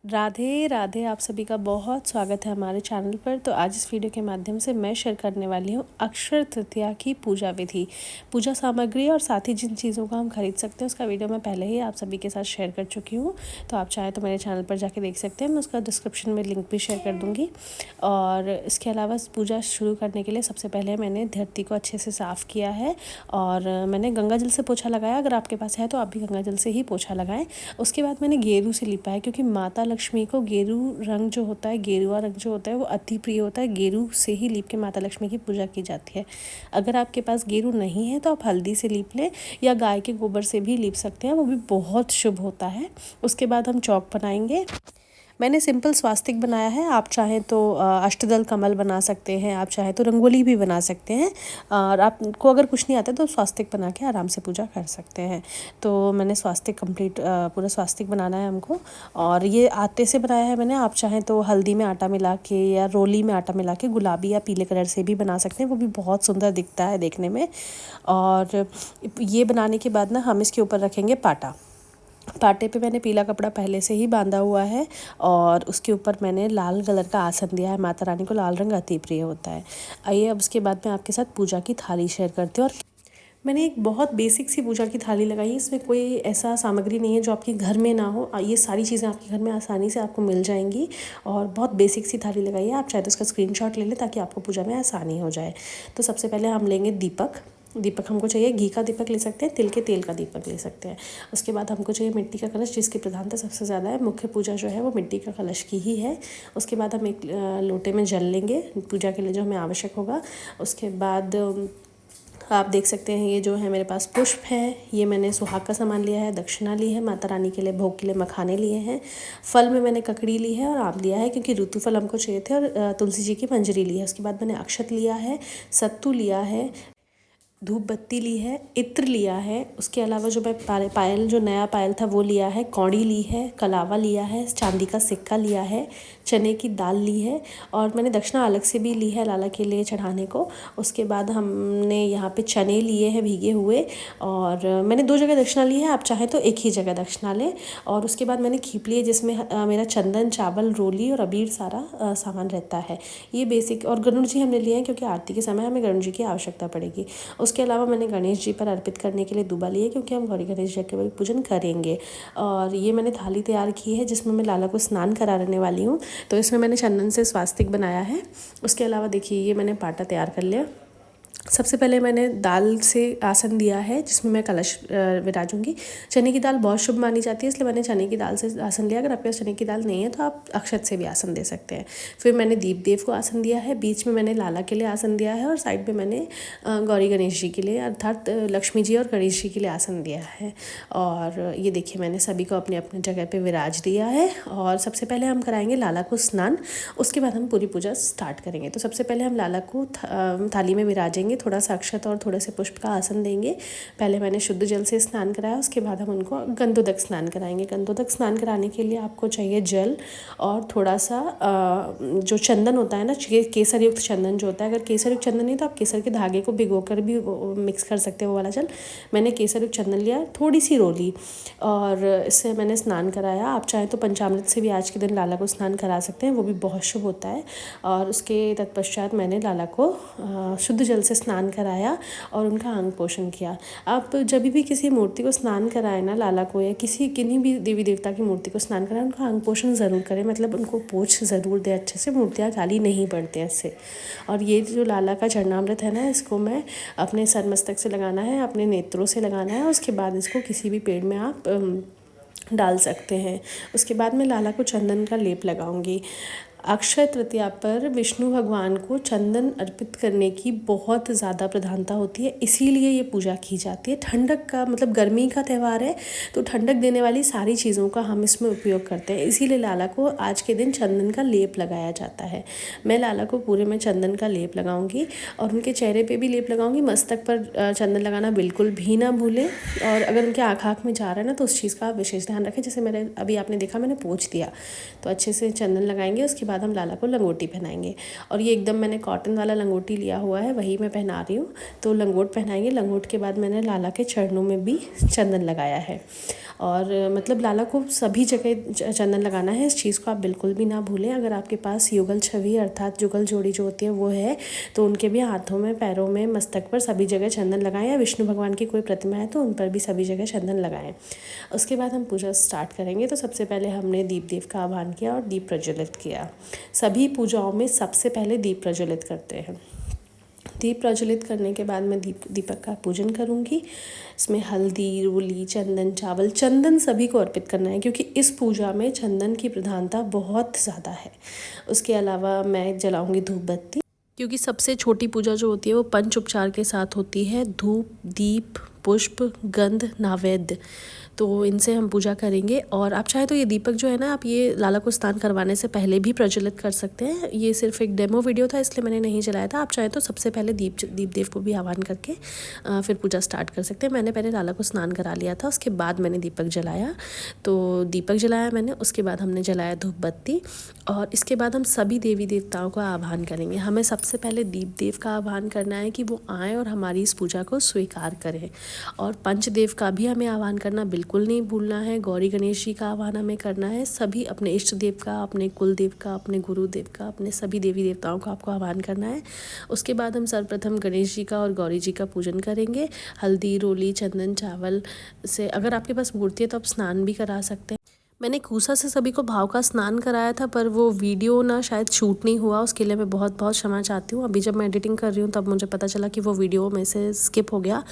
राधे राधे। आप सभी का बहुत स्वागत है हमारे चैनल पर। तो आज इस वीडियो के माध्यम से मैं शेयर करने वाली हूँ अक्षय तृतीया की पूजा विधि, पूजा सामग्री और साथ ही जिन चीज़ों का हम खरीद सकते हैं उसका वीडियो मैं पहले ही आप सभी के साथ शेयर कर चुकी हूँ। तो आप चाहें तो मेरे चैनल पर जाके देख सकते हैं, मैं उसका डिस्क्रिप्शन में लिंक भी शेयर कर दूँगी। और इसके अलावा पूजा शुरू करने के लिए सबसे पहले मैंने धरती को अच्छे से साफ़ किया है और मैंने गंगा जल से पोछा लगाया। अगर आपके पास है तो आप भी गंगा जल से ही पोछा लगाएं। उसके बाद मैंने गेरू से लिपा है, क्योंकि माता लक्ष्मी को गेरू रंग जो होता है, गेरुआ रंग जो होता है वो अति प्रिय होता है। गेरू से ही लीप के माता लक्ष्मी की पूजा की जाती है। अगर आपके पास गेरू नहीं है तो आप हल्दी से लीप लें या गाय के गोबर से भी लीप सकते हैं, वो भी बहुत शुभ होता है। उसके बाद हम चौक बनाएंगे। मैंने सिंपल स्वास्तिक बनाया है, आप चाहें तो अष्टदल कमल बना सकते हैं, आप चाहें तो रंगोली भी बना सकते हैं। और आपको अगर कुछ नहीं आता तो स्वास्तिक बना के आराम से पूजा कर सकते हैं। तो मैंने स्वास्तिक कंप्लीट पूरा स्वास्तिक बनाना है हमको, और ये आटे से बनाया है मैंने। आप चाहें तो हल्दी में आटा मिला के या रोली में आटा मिला के गुलाबी या पीले कलर से भी बना सकते हैं, वो भी बहुत सुंदर दिखता है देखने में। और ये बनाने के बाद ना हम इसके ऊपर रखेंगे पाटा। पाटे पे मैंने पीला कपड़ा पहले से ही बांधा हुआ है और उसके ऊपर मैंने लाल कलर का आसन दिया है। माता रानी को लाल रंग अति प्रिय होता है। आइए अब उसके बाद मैं आपके साथ पूजा की थाली शेयर करती हूँ। और मैंने एक बहुत बेसिक सी पूजा की थाली लगाई है। इसमें कोई ऐसा सामग्री नहीं है जो आपके घर में ना हो। ये सारी चीज़ें आपके घर में आसानी से आपको मिल जाएंगी और बहुत बेसिक सी थाली लगाई है। आप चाहे तो उसका स्क्रीनशॉट ले लें ताकि आपको पूजा में आसानी हो जाए। तो सबसे पहले हम लेंगे दीपक। दीपक हमको चाहिए, घी का दीपक ले सकते हैं, तिल के तेल का दीपक ले सकते हैं। उसके बाद हमको चाहिए मिट्टी का कलश, जिसकी प्रधानता सबसे ज़्यादा है। मुख्य पूजा जो है वो मिट्टी का कलश की ही है। उसके बाद हम एक लोटे में जल लेंगे पूजा के लिए जो हमें आवश्यक होगा। उसके बाद आप देख सकते हैं ये जो है मेरे पास पुष्प है, ये मैंने सुहाग का सामान लिया है, दक्षिणा ली है, माता रानी के लिए भोग के लिए मखाने लिए हैं। फल में मैंने ककड़ी ली है और आम लिया है, क्योंकि ऋतु फल हमको चाहिए थे। और तुलसी जी की मंजरी ली है। उसके बाद मैंने अक्षत लिया है, सत्तू लिया है, धूप बत्ती ली है, इत्र लिया है। उसके अलावा जो मैं पायल जो नया पायल था वो लिया है, कौड़ी ली है, कलावा लिया है, चांदी का सिक्का लिया है, चने की दाल ली है। और मैंने दक्षिणा अलग से भी ली है लाला के लिए चढ़ाने को। उसके बाद हमने यहाँ पे चने लिए हैं भीगे हुए, और मैंने 2 जगह दक्षिणा ली है, आप चाहें तो एक ही जगह दक्षिणा लें। और उसके बाद मैंने खीप ली है, जिसमें मेरा चंदन, चावल, रोली और अबीर सारा सामान रहता है। ये बेसिक। और गरुड़ जी हमने लिए हैं क्योंकि आरती के समय हमें गरुड़ जी की आवश्यकता पड़ेगी। उसके अलावा मैंने गणेश जी पर अर्पित करने के लिए दूबा ली है, क्योंकि हम गौरी गणेश जी के पूजन करेंगे। और ये मैंने थाली तैयार की है जिसमें मैं लाला को स्नान कराने वाली हूँ। तो इसमें मैंने चंदन से स्वास्तिक बनाया है। उसके अलावा देखिए ये मैंने पाटा तैयार कर लिया। सबसे पहले मैंने दाल से आसन दिया है जिसमें मैं कलश विराजूंगी। चने की दाल बहुत शुभ मानी जाती है, इसलिए मैंने चने की दाल से आसन लिया। अगर आपके पास चने की दाल नहीं है तो आप अक्षत से भी आसन दे सकते हैं। फिर मैंने दीप देव को आसन दिया है, बीच में मैंने लाला के लिए आसन दिया है, और साइड में मैंने गौरी गणेश जी के लिए अर्थात लक्ष्मी जी और गणेश जी के लिए आसन दिया है। और ये देखिए मैंने सभी को अपने अपने जगह पर विराज दिया है। और सबसे पहले हम कराएंगे लाला को स्नान, उसके बाद हम पूरी पूजा स्टार्ट करेंगे। तो सबसे पहले हम लाला को थाली में विराजेंगे, थोड़ा सा अक्षत और थोड़े से पुष्प का आसन देंगे। पहले मैंने शुद्ध जल से स्नान कराया, उसके बाद हम उनको गंधोदक स्नान कराएंगे। गंधोदक स्नान कराने के लिए आपको चाहिए जल और थोड़ा सा जो चंदन होता है ना, केसर युक्त चंदन जो होता है। अगर केसर युक्त चंदन नहीं तो आप केसर के धागे को भिगोकर भी मिक्स कर सकते हैं वो वाला जल। मैंने केसर युक्त चंदन लिया, थोड़ी सी रोली, और इससे मैंने स्नान कराया। आप चाहें तो पंचामृत से भी आज के दिन लाला को स्नान करा सकते हैं, वो भी बहुत शुभ होता है। और उसके तत्पश्चात मैंने लाला को शुद्ध जल से स्नान कराया और उनका अंग पोषण किया। आप जब भी किसी मूर्ति को स्नान कराएं ना, लाला को या किन्हीं भी देवी देवता की मूर्ति को स्नान कराएं, उनका अंग पोषण ज़रूर करें, मतलब उनको पोछ ज़रूर दें अच्छे से, मूर्तियाँ काली नहीं पड़ते हैं इससे। और ये जो लाला का चरणामृत है ना, इसको मैं अपने सर मस्तक से लगाना है, अपने नेत्रों से लगाना है। उसके बाद इसको किसी भी पेड़ में आप डाल सकते हैं। उसके बाद मैं लाला को चंदन का लेप लगाऊंगी। अक्षय तृतीया पर विष्णु भगवान को चंदन अर्पित करने की बहुत ज़्यादा प्रधानता होती है, इसीलिए ये पूजा की जाती है। ठंडक का मतलब गर्मी का त्यौहार है, तो ठंडक देने वाली सारी चीज़ों का हम इसमें उपयोग करते हैं, इसीलिए लाला को आज के दिन चंदन का लेप लगाया जाता है। मैं लाला को पूरे में चंदन का लेप लगाऊंगी और उनके चेहरे पे भी लेप लगाऊंगी। मस्तक पर चंदन लगाना बिल्कुल भी ना भूलें। और अगर उनके आँख में जा रहा है ना तो उस चीज़ का विशेष ध्यान रखें। जैसे मेरे अभी आपने देखा मैंने पोंछ दिया, तो अच्छे से चंदन लगाएंगे। उसके बाद हम लाला को लंगोटी पहनाएंगे। और ये एकदम मैंने कॉटन वाला लंगोटी लिया हुआ है, वही मैं पहना रही हूँ। तो लंगोट पहनाएंगे। लंगोट के बाद मैंने लाला के चरणों में भी चंदन लगाया है। और मतलब लाला को सभी जगह चंदन लगाना है, इस चीज़ को आप बिल्कुल भी ना भूलें। अगर आपके पास युगल छवि अर्थात जुगल जोड़ी जो होती है वो है तो उनके भी हाथों में, पैरों में, मस्तक पर सभी जगह चंदन लगाएं, या विष्णु भगवान की कोई प्रतिमा है तो उन पर भी सभी जगह चंदन लगाएं। उसके बाद हम पूजा स्टार्ट करेंगे। तो सबसे पहले हमने दीप देव का आह्वान किया और दीप प्रज्वलित किया। सभी पूजाओं में सबसे पहले दीप प्रज्वलित करते हैं। दीप प्रज्वलित करने के बाद मैं दीपक का पूजन करूंगी। इसमें हल्दी, रोली, चंदन, चावल, चंदन सभी को अर्पित करना है क्योंकि इस पूजा में चंदन की प्रधानता बहुत ज़्यादा है। उसके अलावा मैं जलाऊंगी धूप बत्ती, क्योंकि सबसे छोटी पूजा जो होती है वो पंच उपचार के साथ होती है। धूप, दीप, पुष्प, गंध, नैवेद्य, तो इनसे हम पूजा करेंगे। और आप चाहे तो ये दीपक जो है ना, आप ये लाला को स्नान करवाने से पहले भी प्रज्वलित कर सकते हैं। ये सिर्फ एक डेमो वीडियो था इसलिए मैंने नहीं जलाया था। आप चाहे तो सबसे पहले दीप देव को भी आह्वान करके फिर पूजा स्टार्ट कर सकते हैं। मैंने पहले लाला को स्नान करा लिया था, उसके बाद मैंने दीपक जलाया। तो दीपक जलाया मैंने, उसके बाद हमने जलाया धूप बत्ती। और इसके बाद हम सभी देवी देवताओं का आह्वान करेंगे। हमें सबसे पहले दीप देव का आह्वान करना है कि वो आएँ और हमारी इस पूजा को स्वीकार करें। और पंचदेव का भी हमें आह्वान करना बिल्कुल नहीं भूलना है। गौरी गणेश जी का आह्वान हमें करना है। सभी अपने इष्ट देव का, अपने कुल देव का, अपने गुरुदेव का, अपने सभी देवी देवताओं का आपको आह्वान करना है। उसके बाद हम सर्वप्रथम गणेश जी का और गौरी जी का पूजन करेंगे। हल्दी, रोली, चंदन, चावल से, अगर आपके पास मूर्ति है तो आप स्नान भी करा सकते हैं। मैंने कूसा से सभी को भाव का स्नान कराया था, पर वो वीडियो ना शायद शूट नहीं हुआ, उसके लिए मैं बहुत बहुत क्षमा चाहती हूँ। अभी जब मैं एडिटिंग कर रही हूँ तब मुझे पता चला कि वो वीडियो में से स्किप हो गया।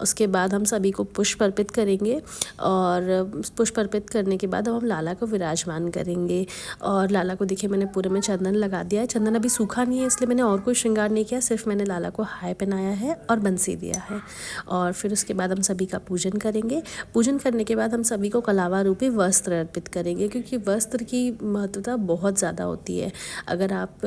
उसके बाद हम सभी को पुष्प अर्पित करेंगे और पुष्प अर्पित करने के बाद हम लाला को विराजमान करेंगे। और लाला को देखिए मैंने पूरे में चंदन लगा दिया है। चंदन अभी सूखा नहीं है इसलिए मैंने और कोई श्रृंगार नहीं किया, सिर्फ मैंने लाला को हाय पहनाया है और बंसी दिया है। और फिर उसके बाद हम सभी का पूजन करेंगे। पूजन करने के बाद हम सभी को कलावा रूपी वस्त्र अर्पित करेंगे, क्योंकि वस्त्र की महत्वता बहुत ज़्यादा होती है। अगर आप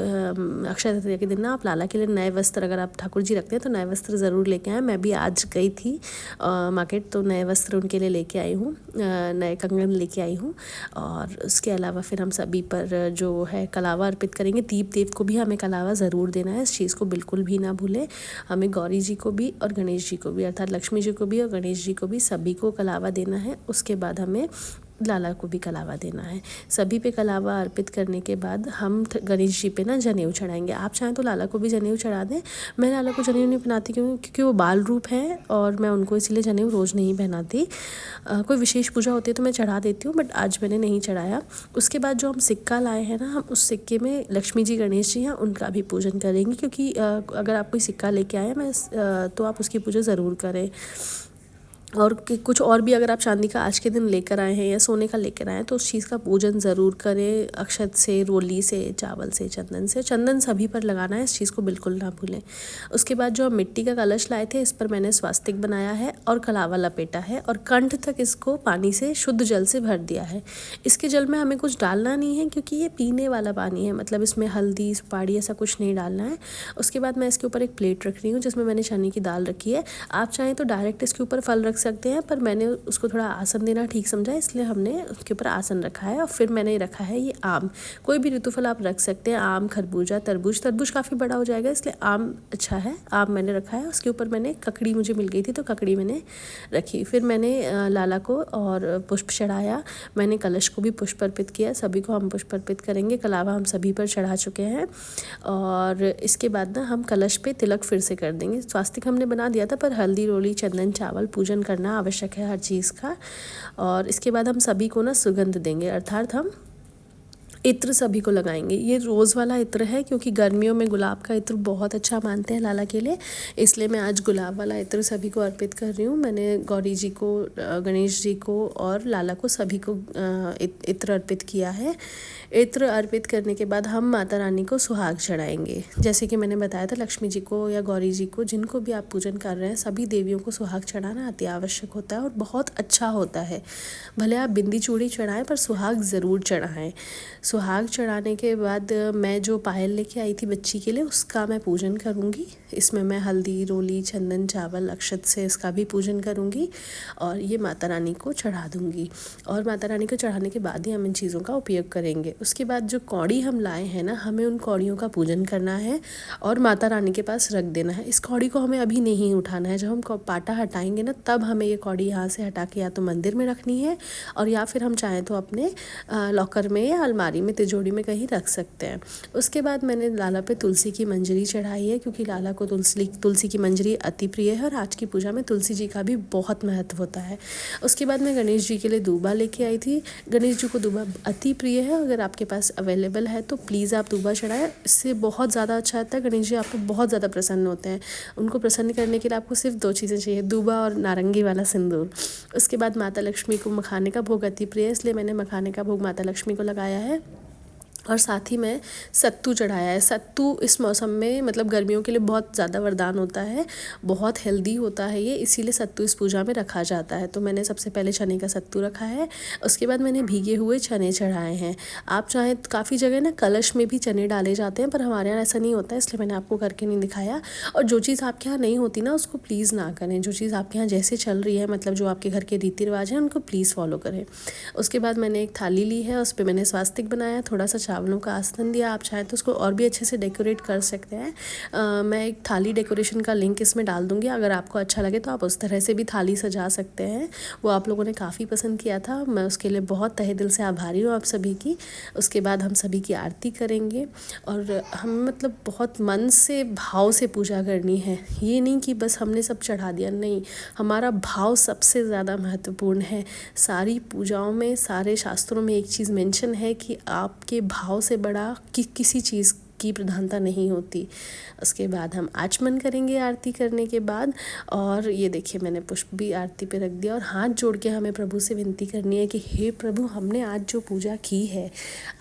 अक्षय तृतीया के दिन ना आप लाला के लिए नए वस्त्र, अगर आप ठाकुर जी रखते हैं तो नए वस्त्र ज़रूर लेके आएँ। मैं भी आज गई थी मार्केट, तो नए वस्त्र उनके लिए लेके आई हूँ, नए कंगन लेके आई हूँ। और उसके अलावा फिर हम सभी पर जो है कलावा अर्पित करेंगे। दीप देव को भी हमें कलावा ज़रूर देना है, इस चीज़ को बिल्कुल भी ना भूलें। हमें गौरी जी को भी और गणेश जी को भी, अर्थात लक्ष्मी जी को भी और गणेश जी को भी, सभी को कलावा देना है। उसके बाद हमें लाला को भी कलावा देना है। सभी पे कलावा अर्पित करने के बाद हम गणेश जी पे ना जनेऊ चढ़ाएंगे। आप चाहें तो लाला को भी जनेऊ चढ़ा दें। मैं लाला को जनेऊ नहीं पहनाती क्योंकि वो बाल रूप है और मैं उनको इसलिए जनेऊ रोज़ नहीं पहनाती। कोई विशेष पूजा होती है तो मैं चढ़ा देती हूँ, बट आज मैंने नहीं चढ़ाया। उसके बाद जो हम सिक्का लाए हैं ना, हम उस सिक्के में लक्ष्मी जी, गणेश जी हैं, उनका भी पूजन करेंगे। क्योंकि अगर आप कोई सिक्का लेके आए हैं तो आप उसकी पूजा ज़रूर करें। और कुछ और भी अगर आप चांदी का आज के दिन लेकर आए हैं या सोने का लेकर आए हैं तो उस चीज़ का पूजन ज़रूर करें। अक्षत से, रोली से, चावल से, चंदन से, चंदन सभी पर लगाना है, इस चीज़ को बिल्कुल ना भूलें। उसके बाद जो हम मिट्टी का कलश लाए थे, इस पर मैंने स्वास्तिक बनाया है और कलावा लपेटा है और कंठ तक इसको पानी से, शुद्ध जल से भर दिया है। इसके जल में हमें कुछ डालना नहीं है क्योंकि ये पीने वाला पानी है, मतलब इसमें हल्दी, सुपारी ऐसा कुछ नहीं डालना है। उसके बाद मैं इसके ऊपर एक प्लेट रख रही हूँ जिसमें मैंने चने की दाल रखी है। आप चाहें तो डायरेक्ट इसके ऊपर फल रख सकते हैं, पर मैंने उसको थोड़ा आसन देना ठीक समझा, इसलिए हमने उसके ऊपर आसन रखा है। और फिर मैंने रखा है ये आम, कोई भी ऋतुफल आप रख सकते हैं, आम, खरबूजा, तरबूज। तरबूज काफ़ी बड़ा हो जाएगा इसलिए आम अच्छा है, आम मैंने रखा है। उसके ऊपर मैंने ककड़ी, मुझे मिल गई थी तो ककड़ी मैंने रखी। फिर मैंने लाला को और पुष्प चढ़ाया, मैंने कलश को भी पुष्प अर्पित किया। सभी को हम पुष्प अर्पित करेंगे। कलावा हम सभी पर चढ़ा चुके हैं। और इसके बाद ना हम कलश पे तिलक फिर से कर देंगे। स्वास्तिक हमने बना दिया था, पर हल्दी, रोली, चंदन, चावल पूजन करना आवश्यक है हर चीज़ का। और इसके बाद हम सभी को ना सुगंध देंगे, अर्थात हम इत्र सभी को लगाएंगे। ये रोज़ वाला इत्र है क्योंकि गर्मियों में गुलाब का इत्र बहुत अच्छा मानते हैं लाला के लिए, इसलिए मैं आज गुलाब वाला इत्र सभी को अर्पित कर रही हूँ। मैंने गौरी जी को, गणेश जी को और लाला को सभी को इत्र अर्पित किया है। इत्र अर्पित करने के बाद हम माता रानी को सुहाग चढ़ाएंगे। जैसे कि मैंने बताया था, लक्ष्मी जी को या गौरी जी को, जिनको भी आप पूजन कर रहे हैं, सभी देवियों को सुहाग चढ़ाना अति आवश्यक होता है और बहुत अच्छा होता है। भले आप बिंदी चूड़ी चढ़ाएं पर सुहाग ज़रूर चढ़ाएं। सुहाग चढ़ाने के बाद मैं जो पायल लेके आई थी बच्ची के लिए उसका मैं पूजन करूँगी। इसमें मैं हल्दी, रोली, चंदन, चावल, अक्षत से इसका भी पूजन करूँगी और ये माता रानी को चढ़ा दूँगी। और माता रानी को चढ़ाने के बाद ही हम इन चीज़ों का उपयोग करेंगे। उसके बाद जो कौड़ी हम लाए हैं ना, हमें उन कौड़ियों का पूजन करना है और माता रानी के पास रख देना है। इस कौड़ी को हमें अभी नहीं उठाना है। जब हम पाटा हटाएंगे ना, तब हमें ये कौड़ी यहाँ से हटा के या तो मंदिर में रखनी है और या फिर हम चाहें तो अपने लॉकर में या अलमारी में, तिजोरी में कहीं रख सकते हैं। उसके बाद मैंने लाला पे तुलसी की मंजरी चढ़ाई है, क्योंकि लाला को तुलसी की मंजरी अति प्रिय है और आज की पूजा में तुलसी जी का भी बहुत महत्व होता है। उसके बाद मैं गणेश जी के लिए दूबा लेके आई थी। गणेश जी को दूबा अति प्रिय है, अगर आपके पास अवेलेबल है तो प्लीज़ आप दूबा चढ़ाएं। इससे बहुत ज़्यादा अच्छा आता है। गणेश जी आपको बहुत ज़्यादा प्रसन्न होते हैं। उनको प्रसन्न करने के लिए आपको सिर्फ 2 चीज़ें चाहिए, दूबा और नारंगी वाला सिंदूर। उसके बाद माता लक्ष्मी को मखाने का भोग अति प्रिय है, इसलिए मैंने मखाने का भोग माता लक्ष्मी को लगाया है। और साथ ही मैं सत्तू चढ़ाया है। सत्तू इस मौसम में मतलब गर्मियों के लिए बहुत ज़्यादा वरदान होता है, बहुत हेल्दी होता है ये, इसीलिए सत्तू इस पूजा में रखा जाता है। तो मैंने सबसे पहले चने का सत्तू रखा है। उसके बाद मैंने भीगे हुए चने चढ़ाए हैं। आप चाहें, काफ़ी जगह ना कलश में भी चने डाले जाते हैं, पर हमारे यहाँ ऐसा नहीं होता है, इसलिए मैंने आपको करके नहीं दिखाया। और जो चीज़ आपके यहाँ नहीं होती ना, उसको प्लीज़ ना करें। जो चीज़ आपके यहाँ जैसे चल रही है, मतलब जो आपके घर के रीति रिवाज हैं, उनको प्लीज़ फॉलो करें। उसके बाद मैंने एक थाली ली है, उस पर मैंने स्वास्तिक बनाया, थोड़ा सा चावलों का आसन दिया। आप चाहें तो उसको और भी अच्छे से डेकोरेट कर सकते हैं। मैं एक थाली डेकोरेशन का लिंक इसमें डाल दूंगी, अगर आपको अच्छा लगे तो आप उस तरह से भी थाली सजा सकते हैं। वो आप लोगों ने काफ़ी पसंद किया था, मैं उसके लिए बहुत तहे दिल से आभारी हूँ आप सभी की। उसके बाद हम सभी की आरती करेंगे और हम मतलब बहुत मन से, भाव से पूजा करनी है। ये नहीं कि बस हमने सब चढ़ा दिया, नहीं, हमारा भाव सबसे ज़्यादा महत्वपूर्ण है। सारी पूजाओं में, सारे शास्त्रों में एक चीज़ मेंशन है कि आपके भाव से बड़ा किसी चीज़ की प्रधानता नहीं होती। उसके बाद हम आचमन करेंगे आरती करने के बाद। और ये देखिए, मैंने पुष्प भी आरती पे रख दिया और हाथ जोड़ के हमें प्रभु से विनती करनी है कि हे प्रभु, हमने आज जो पूजा की है,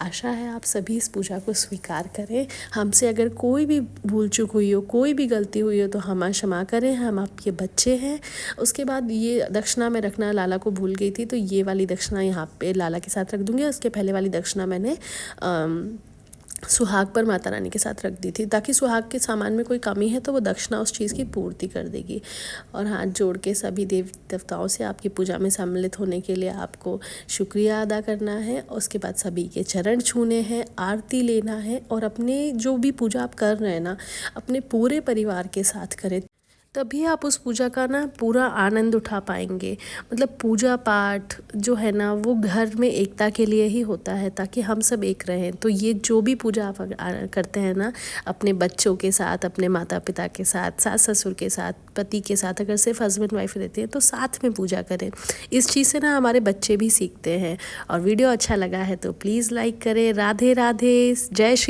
आशा है आप सभी इस पूजा को स्वीकार करें। हमसे अगर कोई भी भूल चूक हुई हो, कोई भी गलती हुई हो, तो हमें क्षमा करें, हम आपके बच्चे हैं। उसके बाद ये दक्षिणा में रखना लाला को भूल गई थी, तो ये वाली दक्षिणा यहाँ पे लाला के साथ रख दूँगी। उसके पहले वाली दक्षिणा मैंने सुहाग पर माता रानी के साथ रख दी थी, ताकि सुहाग के सामान में कोई कमी है तो वो दक्षिणा उस चीज़ की पूर्ति कर देगी। और हाथ जोड़ के सभी देवी देवताओं से आपकी पूजा में सम्मिलित होने के लिए आपको शुक्रिया अदा करना है। उसके बाद सभी के चरण छूने हैं, आरती लेना है और अपने जो भी पूजा आप कर रहे हैं ना, अपने पूरे परिवार के साथ करें, तभी आप उस पूजा का ना पूरा आनंद उठा पाएंगे। मतलब पूजा पाठ जो है ना, वो घर में एकता के लिए ही होता है, ताकि हम सब एक रहें। तो ये जो भी पूजा आप करते हैं ना, अपने बच्चों के साथ, अपने माता पिता के साथ, सास ससुर के साथ, पति के साथ, अगर सिर्फ हस्बैंड वाइफ रहते हैं तो साथ में पूजा करें। इस चीज़ से ना हमारे बच्चे भी सीखते हैं। और वीडियो अच्छा लगा है तो प्लीज़ लाइक करें। राधे राधे, जय श्री